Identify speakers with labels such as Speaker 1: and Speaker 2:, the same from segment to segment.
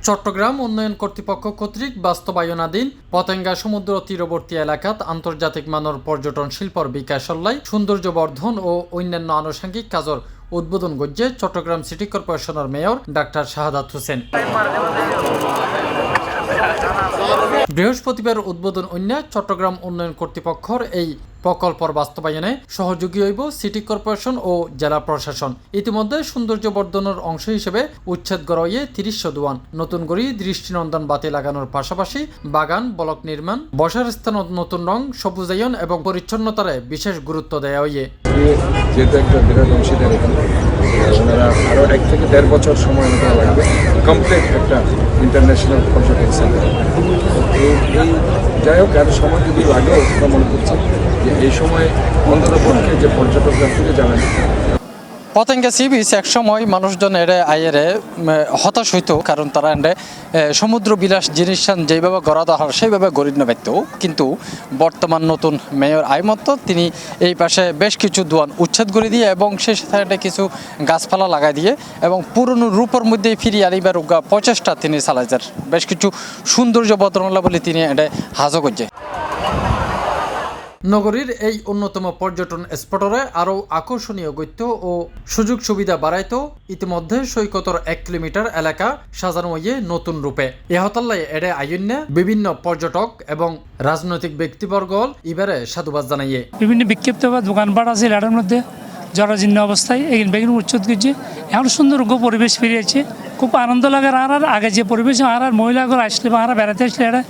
Speaker 1: চট্টগ্রাম উন্নয়ন কর্তৃপক্ষ কর্তৃক বাস্তবায়নাধীন পতেঙ্গা সমুদ্র তীরবর্তী এলাকাত আন্তর্জাতিক মানের পর্যটন শিল্পর বিকাশ হল্লাই সৌন্দর্য বর্ধন ও অন্যান্য আনুষঙ্গিক কাজের উদ্বোধন করছে চট্টগ্রাম সিটি কর্পোরেশনের মেয়র ডাক্তার শাহাদাত হোসেন। বৃহস্পতিবার উদ্বোধন চট্টগ্রাম উন্নয়ন কর্তৃপক্ষর এই প্রকল্পর বাস্তবায়নে সহযোগী হইব সিটি কর্পোরেশন ও জেলা প্রশাসন। ইতিমধ্যে সৌন্দর্য বর্ধনের অংশ হিসেবে উচ্ছেদ গড়াইয়ে ৩০ দোয়ান নতুন গড়ি দৃষ্টিনন্দন বাতি লাগানোর পাশাপাশি বাগান ব্লক নির্মাণ বসার স্থান নতুন রং সবুজায়ন এবং পরিচ্ছন্নতারে বিশেষ গুরুত্ব দেওয়া হইয়ে
Speaker 2: যেহেতু একটা বিরাট অংশীদার এখানে ওনারা আরও 1 থেকে 1.5 বছর সময় মতো লাগবে কমপ্লিট একটা ইন্টারন্যাশনাল পর্যটন সেন্টার। এই যাই হোক এত সময় যদি লাগে আমরা মনে করছি যে এই সময় অন্ততপক্ষে যে পর্যটকরা ফিরে যাবেন।
Speaker 1: পতেঙ্গা সি বিচ একসময় মানুষজন এড়ে আইয়েরে হতাশ হইতো, কারণ তারা এন্ডে সমুদ্র বিলাস জিনিস যেভাবে গড়া দেওয়া হয় সেইভাবে গড়ি নেবেত। কিন্তু বর্তমান নতুন মেয়র আইমত্ত তিনি এই পাশে বেশ কিছু দোয়ান উচ্ছেদ করে দিয়ে এবং সেই সাথে কিছু গাছপালা লাগাই দিয়ে এবং পুরনো রূপের মধ্যে ফিরিয়ে আনিবার প্রচেষ্টা তিনি চালাইছেন। বেশ কিছু সৌন্দর্য বদলা বলে তিনি এন্ডে হাজো করছে। নগরীর এই অন্যতম পর্যটন স্পটরে আরও আকর্ষণীয় গত্য ও সুযোগ সুবিধা বাড়াইতো ইতিমধ্যে সৈকতর 1 কিলোমিটার এলাকা সাজানো হয়ে নতুন রূপে এহতাল্লায় এড়ে আইন্যা বিভিন্ন পর্যটক এবং রাজনৈতিক ব্যক্তিবর্গ এবারে সাধুবাদ জানাইয়ে
Speaker 3: বিভিন্ন বিক্ষিপ্ত বা দোকানপাট আছে এটার মধ্যে জরাজীর্ণ অবস্থায় এই বেগুন উচ্ছেদ করছে। এখন সুন্দর পরিবেশ ফিরিয়েছে, খুব আনন্দ লাগে। আর আগে যে পরিবেশ আর মহিলাগুলো আসলে বা বেড়াতে আসলে এরা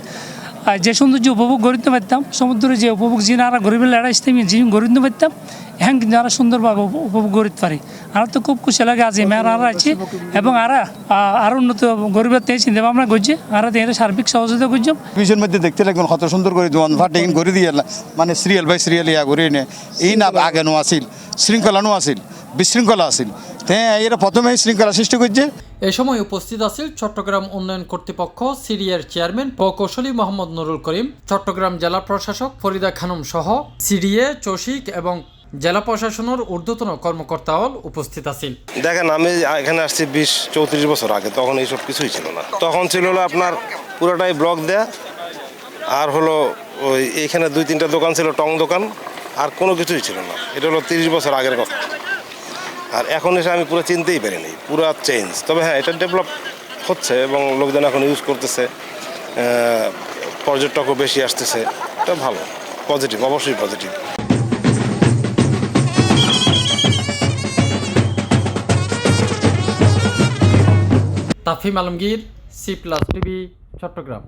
Speaker 3: যে সৌন্দর্য উপভোগ করিতে পারতাম, সমুদ্রে যে উপভোগ যিনি আর গরিবের লড়াই যে করিতে পারতাম, এখন কিন্তু আর সুন্দরভাবে উপভোগ করতে পারি। আর তো খুব খুশি লাগে আজ মেয়ের আর আছে এবং আরো উন্নত গরিবের থেকে চিন্তা ভাবনা করছে আর সার্বিক সহযোগিতা করছে।
Speaker 4: বিশের মধ্যে দেখতে লাগবেন কত সুন্দর করে দোকান ফাটে করে দিয়ে মানে সিরিয়াল বাই সিরিয়াল ইয়া করে নে এই না আগে নো আসিল শৃঙ্খলানো আসিল বিশৃঙ্খলা আসিল এরা প্রথমে শৃঙ্খলা সৃষ্টি করছে।
Speaker 1: এ সময় উপস্থিত আছেন চট্টগ্রাম উন্নয়ন কর্তৃপক্ষ সিডিএর চেয়ারম্যান প্রকৌশলী মোহাম্মদ নুরুল করিম, চট্টগ্রাম জেলা প্রশাসক ফরিদা খানম সহ সিডিএ চসিক এবং জেলা প্রশাসনের ঊর্ধ্বতন কর্মকর্তাও উপস্থিত আছেন।
Speaker 5: দেখেন, আমি এখানে আসছি 20-34 বছর আগে, তখন এইসব কিছুই ছিল না। তখন ছিল হলো আপনার পুরোটাই ব্লক দেয়া, আর হলো ওই এইখানে 2-3টা দোকান ছিল, টং দোকান, আর কোনো কিছুই ছিল না। এটা হলো 30 বছর আগের কথা। আর এখন এসে আমি পুরো চিনতেই পারিনি, পুরো চেঞ্জ। তবে হ্যাঁ, এটা ডেভেলপ হচ্ছে এবং লোকজন এখন ইউজ করতেছে, পর্যটকও বেশি আসতেছে। এটা ভালো, পজিটিভ, অবশ্যই positive.
Speaker 1: Tafim Alamgir, C+ TV, Chittagong.